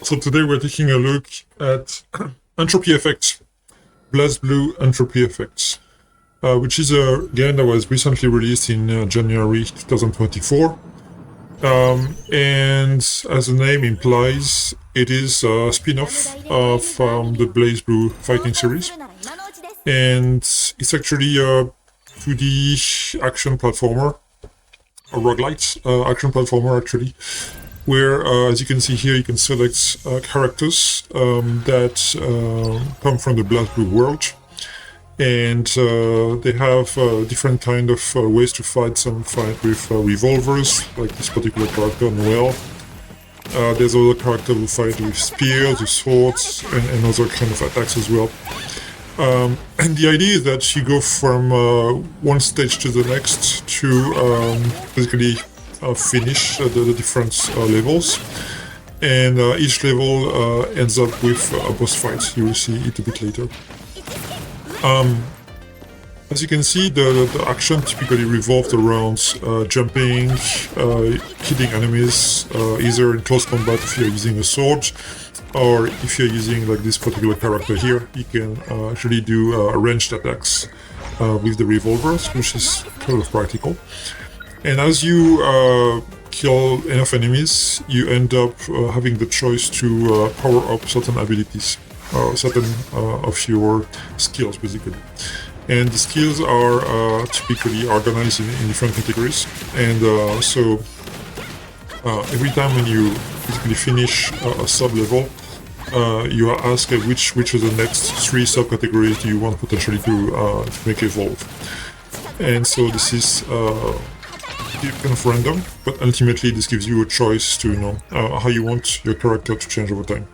So today we're taking a look at Entropy Effect, Blazblue Entropy Effect, which is a game that was recently released in January 2024. And as the name implies, it is a spin-off of the Blazblue fighting series. And it's actually a 2D action platformer, a roguelite action platformer actually, where as you can see here, you can select characters that come from the Blazblue world, and they have different kind of ways to fight. Some fight with revolvers, like this particular character, Noel. There's other characters who fight with spears, with swords, and other kind of attacks as well. And the idea is that you go from one stage to the next to basically finish the different levels, and each level ends up with a boss fight. You will see it a bit later. As you can see, the action typically revolves around jumping, hitting enemies, either in close combat if you're using a sword, or if you're using like this particular character here, you can actually do ranged attacks with the revolvers, which is kind of practical. And as you kill enough enemies, you end up having the choice to power up certain abilities, certain of your skills basically. And the skills are typically organized in different categories, and so every time when you basically finish a sub-level, you are asked which of the next 3 subcategories do you want potentially to make evolve. And so this is kind of random, but ultimately this gives you a choice to know how you want your character to change over time.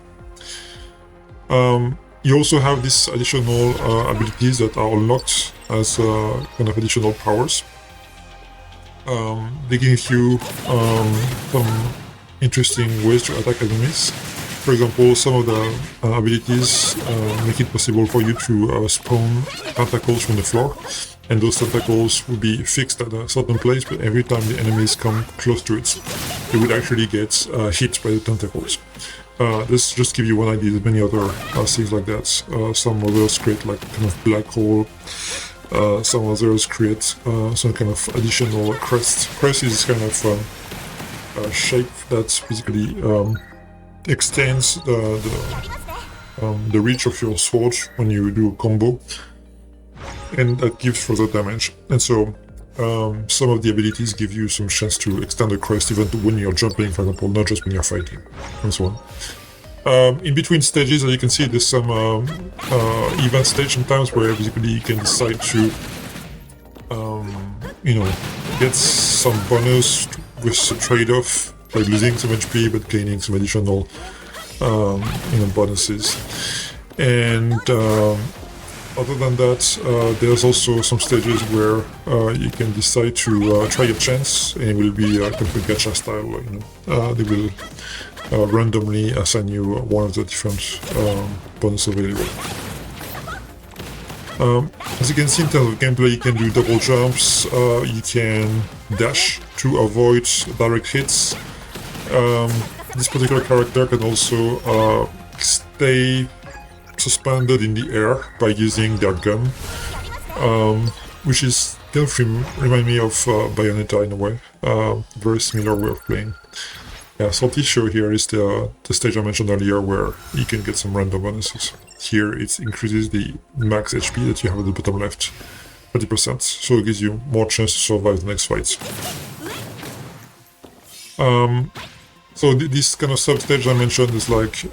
You also have these additional abilities that are unlocked as kind of additional powers. They give you some interesting ways to attack enemies. For example, some of the abilities make it possible for you to spawn tentacles from the floor, and those tentacles will be fixed at a certain place, but every time the enemies come close to it, they will actually get hit by the tentacles. This just give you one idea. There's many other things like that. Some others create like kind of black hole. Some others create some kind of additional crest. Crest is kind of a shape that basically extends the reach of your sword when you do a combo, and that gives further damage. And so some of the abilities give you some chance to extend the crest even when you're jumping, for example, not just when you're fighting, and so on. In between stages, as you can see, there's some event stage sometimes where basically you can decide to get some bonus with a trade-off, like losing some HP but gaining some additional bonuses. And other than that, there's also some stages where you can decide to try your chance, and it will be kind of a gacha style. They will randomly assign you one of the different bonuses available. As you can see, in terms of gameplay, you can do double jumps, you can dash to avoid direct hits. This particular character can also stay suspended in the air by using their gun, which is kind of remind me of Bayonetta in a way. Very similar way of playing. Yeah, so this show here is the stage I mentioned earlier where you can get some random bonuses. Here it increases the max HP that you have at the bottom left 30%, so it gives you more chance to survive the next fights. So this kind of sub-stage I mentioned is like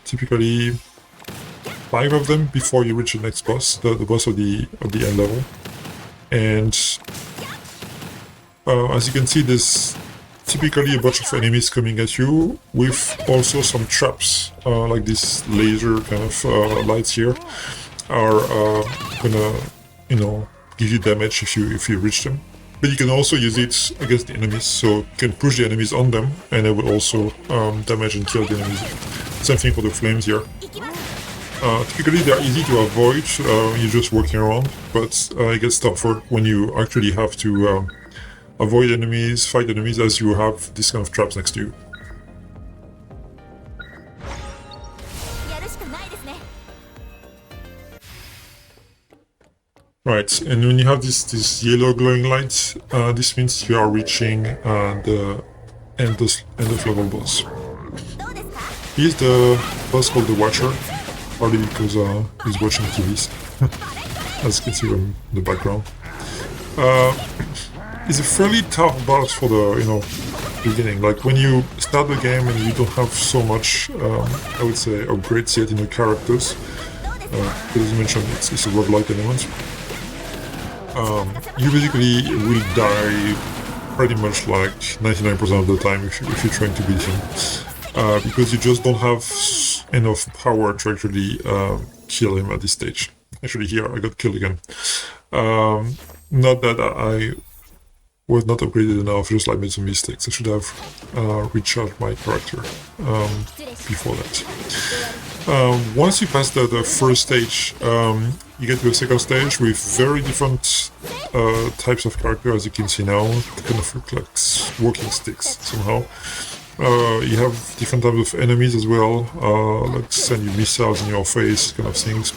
typically 5 of them before you reach the next boss, the boss of the end level. And as you can see, there's typically a bunch of enemies coming at you, with also some traps, like this laser kind of lights here are gonna give you damage if you reach them. But you can also use it against the enemies, so you can push the enemies on them, and it will also damage and kill the enemies. Same thing for the flames here. Typically they're easy to avoid when you're just walking around, but it gets tougher when you actually have to avoid enemies, fight enemies, as you have this kind of traps next to you. Right, and when you have this yellow glowing light, this means you are reaching the end of level boss. He's the boss called the Watcher, partly because he's watching TVs, as you can see from the background. It's a fairly tough boss for the beginning. Like when you start the game and you don't have so much, I would say, upgrades yet in your characters. As you mentioned, it's a roguelite element. You basically will die pretty much like 99% of the time if you're trying to beat him, because you just don't have enough power to actually kill him at this stage. Actually, here I got killed again. Not that I was not upgraded enough, just like made some mistakes. I should have recharged my character before that. Once you pass the first stage, you get to the second stage with very different types of character, as you can see now. They kind of look like walking sticks somehow. You have different types of enemies as well, like send you missiles in your face, kind of things.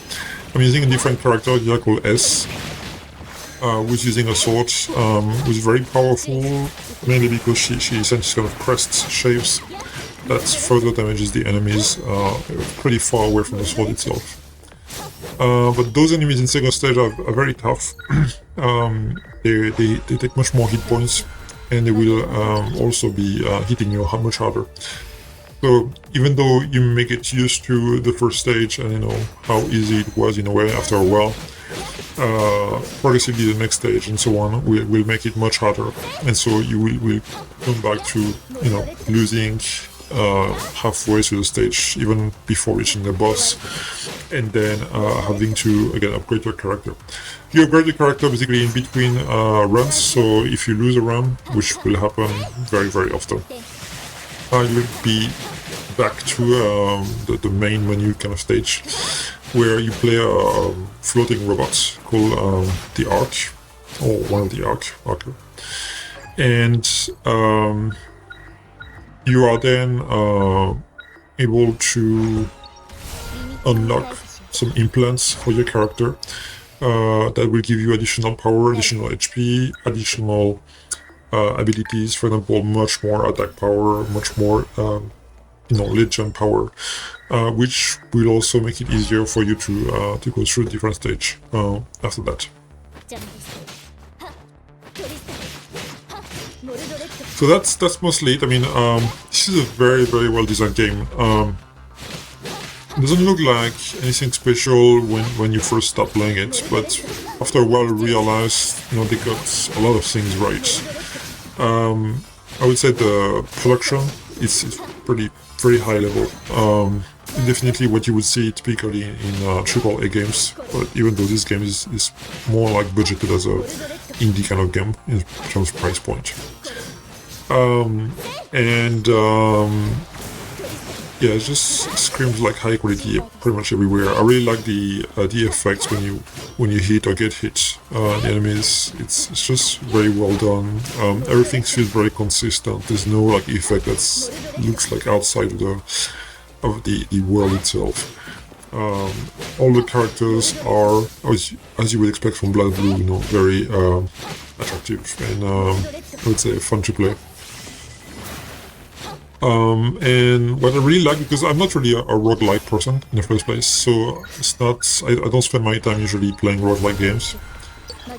I'm using a different character here called S, who's using a sword, who's very powerful, mainly because she essentially kind of crest shapes that further damages the enemies pretty far away from the sword itself. But those enemies in second stage are very tough. They take much more hit points, and they will also be hitting you much harder. So even though you may get used to the first stage and how easy it was in a way after a while, progressively the next stage and so on will make it much harder, and so you will come back to losing halfway through the stage, even before reaching the boss, and then having to again upgrade your character. You upgrade the character basically in between runs, so if you lose a run, which will happen very, very often, you'll be back to the main menu kind of stage, where you play a floating robot called the Ark, or one of the Arker. And you are then able to unlock some implants for your character that will give you additional power, additional HP, additional abilities. For example, much more attack power, much more lead gen power, which will also make it easier for you to go through a different stage after that. So that's mostly it. I mean, this is a very, very well designed game. It doesn't look like anything special when you first start playing it, but after a while you realize they got a lot of things right. I would say the production is very high level. Definitely what you would see typically in AAA games, but even though this game is more like budgeted as a indie kind of game in terms of price point. Yeah, it just screams like high quality pretty much everywhere. I really like the effects when you hit or get hit the enemies. It's just very well done. Everything feels very consistent. There's no like effect that looks like outside of the world itself. All the characters are, as you would expect from Blazblue, very attractive and I would say fun to play. And what I really like, because I'm not really a roguelite person in the first place, so it's not, I don't spend my time usually playing roguelite games.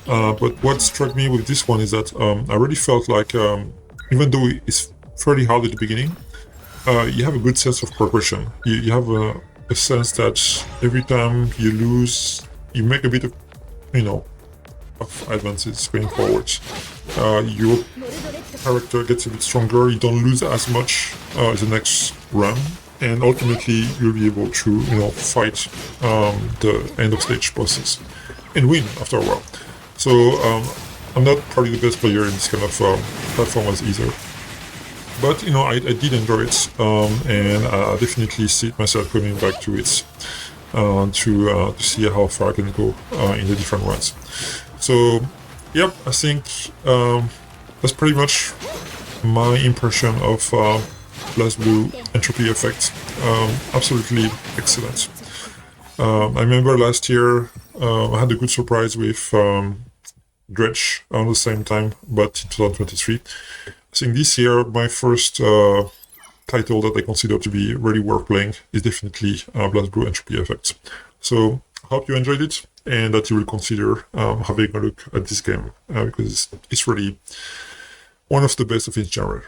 But what struck me with this one is that I really felt like, even though it's fairly hard at the beginning, you have a good sense of progression. You have a sense that every time you lose, you make a bit of, of advances going forward. Your character gets a bit stronger, you don't lose as much as the next run, and ultimately you'll be able to fight the end of stage bosses and win after a while. So I'm not probably the best player in this kind of platformers either, but I did enjoy it, and I definitely see myself coming back to it to see how far I can go in the different runs. So yep, I think that's pretty much my impression of Blazblue Entropy Effect. Absolutely excellent. I remember last year I had a good surprise with Dredge around the same time, but in 2023. I think this year, my first title that I consider to be really worth playing is definitely Blazblue Entropy Effect. So I hope you enjoyed it and that you will consider having a look at this game because it's really one of the best of its genre.